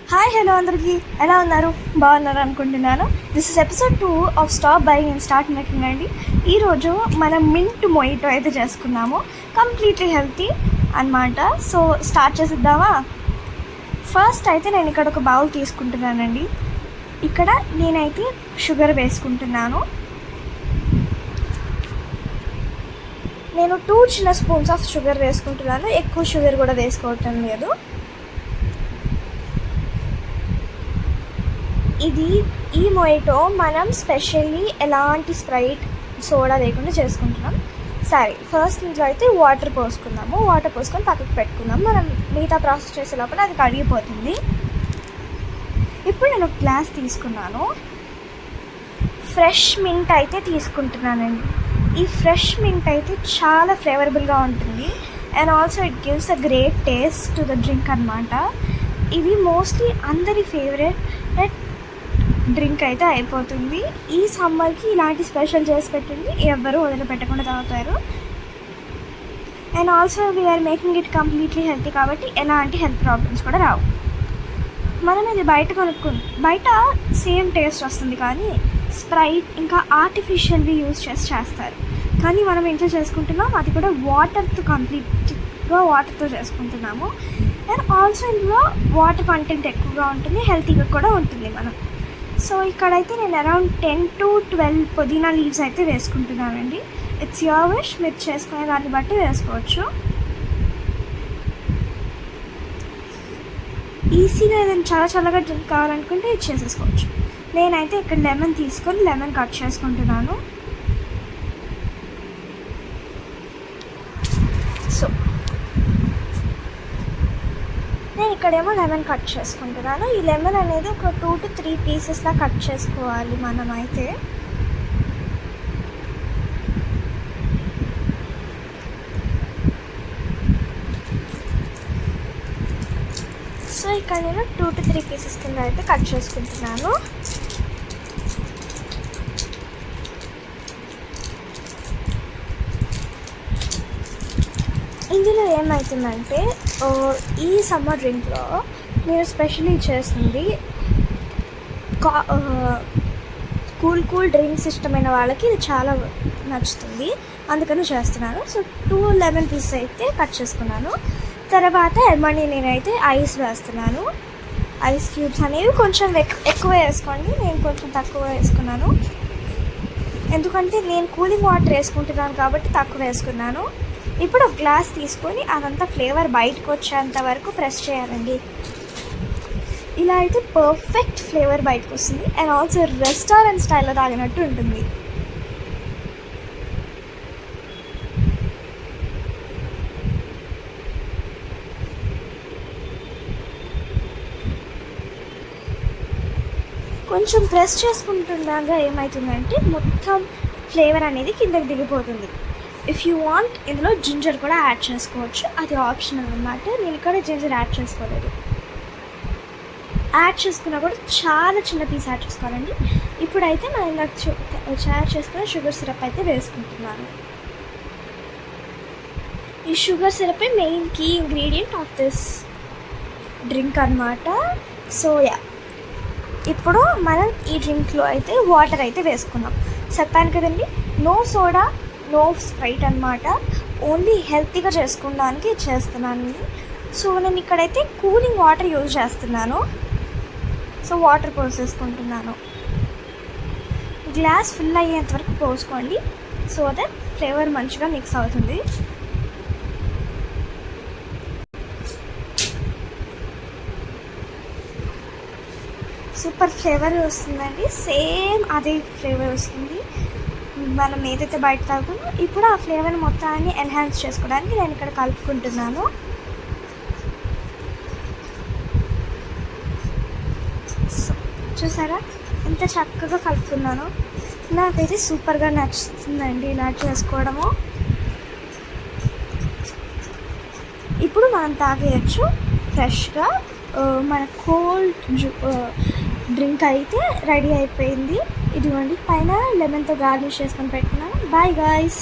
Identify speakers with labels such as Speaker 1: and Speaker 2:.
Speaker 1: Hi hello అందరికీ ఎలా ఉన్నారు? బాగున్నారు అనుకుంటున్నాను. This is episode 2 of stop buying and start making అండి. ఈరోజు మనం మింట్ మొయిటో అయితే చేసుకున్నాము. కంప్లీట్లీ హెల్తీ అన్నమాట. సో స్టార్ట్ చేసిద్దామా? ఫస్ట్ అయితే నేను ఇక్కడ ఒక బౌల్ తీసుకుంటున్నానండి. ఇక్కడ నేనైతే షుగర్ వేసుకుంటున్నాను. నేను 2 చిన్న స్పూన్స్ ఆఫ్ షుగర్ వేసుకుంటున్నాను. ఎక్కువ షుగర్ కూడా వేసుకోవటం లేదు. ఈ మొయిటో మనం స్పెషల్లీ ఎలాంటి స్ప్రైట్ సోడా లేకుండా చేసుకుంటున్నాం. సరే, ఫస్ట్ ఇంట్లో అయితే వాటర్ పోసుకుందాము. వాటర్ పోసుకొని పక్కకు పెట్టుకుందాం. మనం మిగతా ప్రాసెస్ చేసే లోపల అది కడిగిపోతుంది. ఇప్పుడు నేను ఒక గ్లాస్ తీసుకున్నాను. ఫ్రెష్ మింట్ అయితే తీసుకుంటున్నానండి. ఈ ఫ్రెష్ మింట్ అయితే చాలా ఫ్లేవరబుల్గా ఉంటుంది and also it gives a great taste to the drink అనమాట. ఇది మోస్ట్లీ అందరి ఫేవరెట్ డ్రింక్ అయితే అయిపోతుంది. ఈ సమ్మర్కి ఇలాంటి స్పెషల్ చేసి పెట్టండి, ఎవరు వదిలిపెట్టకుండా తాగుతారు. And also we're making it completely healthy కాబట్టి ఎలాంటి హెల్త్ ప్రాబ్లమ్స్ కూడా రావు. మనం ఇది బయట సేమ్ టేస్ట్ వస్తుంది, కానీ స్ప్రైట్ ఇంకా ఆర్టిఫిషియల్వి యూజ్ చేస్తారు. కానీ మనం ఇంట్లో చేసుకుంటున్నాం, అది కూడా కంప్లీట్గా వాటర్తో చేసుకుంటున్నాము. అండ్ ఆల్సో ఇందులో వాటర్ కంటెంట్ ఎక్కువగా ఉంటుంది, హెల్తీగా కూడా ఉంటుంది మనం. సో ఇక్కడైతే నేను అరౌండ్ 10 to 12 పుదీనా లీవ్స్ అయితే వేసుకుంటున్నానండి. ఇట్స్ యువర్ విష్, మీరు చేసుకునే దాన్ని బట్టి వేసుకోవచ్చు. ఈజీగా ఏదైనా చాలా చల్లగా డ్రింక్ కావాలనుకుంటే ఇది చేసేసుకోవచ్చు. నేనైతే ఇక్కడ లెమన్ తీసుకొని లెమన్ కట్ చేసుకుంటున్నాను. సో నేను ఇక్కడేమో లెమన్ కట్ చేసుకుంటున్నాను. ఈ లెమన్ అనేది ఒక 2 to 3 పీసెస్లా కట్ చేసుకోవాలి మనమైతే. సో ఇక్కడ నేను 2 to 3 పీసెస్ కింద అయితే కట్ చేసుకుంటున్నాను. ఇందులో ఏమవుతుందంటే, ఈ సమ్మర్ డ్రింక్లో నేను స్పెషల్లీ చేస్తుంది కూల్ డ్రింక్స్ ఇష్టమైన వాళ్ళకి ఇది చాలా నచ్చుతుంది, అందుకని చేస్తున్నాను. సో 2 లెమన్ పీసెస్ అయితే కట్ చేసుకున్నాను. తర్వాత మళ్ళీ నేనైతే ఐస్ వేస్తున్నాను. ఐస్ క్యూబ్స్ అనేవి కొంచెం ఎక్కువ వేసుకోండి, నేను కొంచెం తక్కువ వేసుకున్నాను. ఎందుకంటే నేను కూలింగ్ వాటర్ వేసుకుంటున్నాను కాబట్టి తక్కువ వేసుకున్నాను. ఇప్పుడు ఒక గ్లాస్ తీసుకొని అదంతా ఫ్లేవర్ బయటకు వచ్చేంత వరకు ప్రెస్ చేయాలండి. ఇలా అయితే పర్ఫెక్ట్ ఫ్లేవర్ బయటకు వస్తుంది అండ్ ఆల్సో రెస్టారెంట్ స్టైల్లో తాగినట్టు ఉంటుంది. కొంచెం ప్రెస్ చేసుకుంటుండగా ఏమవుతుందంటే మొత్తం ఫ్లేవర్ అనేది కిందకి దిగిపోతుంది. ఇఫ్ యూ వాంట్ ఇందులో జింజర్ కూడా యాడ్ చేసుకోవచ్చు, అది ఆప్షనల్ అన్నమాట. నేను ఇక్కడ జింజర్ యాడ్ చేసుకోలేదు. యాడ్ చేసుకున్నా కూడా చాలా చిన్న పీస్ యాడ్ చేసుకోవాలండి. ఇప్పుడైతే మనం ఇందాక యాడ్ చేసుకున్న షుగర్ సిరప్ అయితే వేసుకుంటున్నాను. ఈ షుగర్ సిరపే main key ingredient of this drink అన్నమాట. సో ఇప్పుడు మనం ఈ డ్రింక్లో అయితే వాటర్ అయితే వేసుకున్నాం. చెప్పాను కదండి, నో సోడా నో స్ప్రైట్ అనమాట. ఓన్లీ హెల్తీగా చేసుకోవడానికి చేస్తున్నాను. సో నేను ఇక్కడైతే కూలింగ్ వాటర్ యూజ్ చేస్తున్నాను. సో వాటర్ పోసేసుకుంటున్నాను. గ్లాస్ ఫుల్ అయ్యేంత వరకు పోసుకోండి, సో దట్ ఫ్లేవర్ మంచిగా మిక్స్ అవుతుంది. సూపర్ ఫ్లేవర్ వస్తుందండి, సేమ్ అదే ఫ్లేవర్ వస్తుంది మనం ఏదైతే బయట తాగుతుందో. ఇప్పుడు ఆ ఫ్లేవర్ మొత్తాన్ని ఎన్హాన్స్ చేసుకోవడానికి నేను ఇక్కడ కలుపుకుంటున్నాను. చూసారా ఎంత చక్కగా కలుపుతున్నాను. నాకైతే సూపర్గా నచ్చుతుందండి ఇలా చేసుకోవడము. ఇప్పుడు మనం తాగేయచ్చు ఫ్రెష్గా. మన కోల్డ్ డ్రింక్ అయితే రెడీ అయిపోయింది. ఇదిగోండి, పైన లెమన్తో గార్నిష్ చేసుకొని పెట్టుకున్నాను. Bye guys.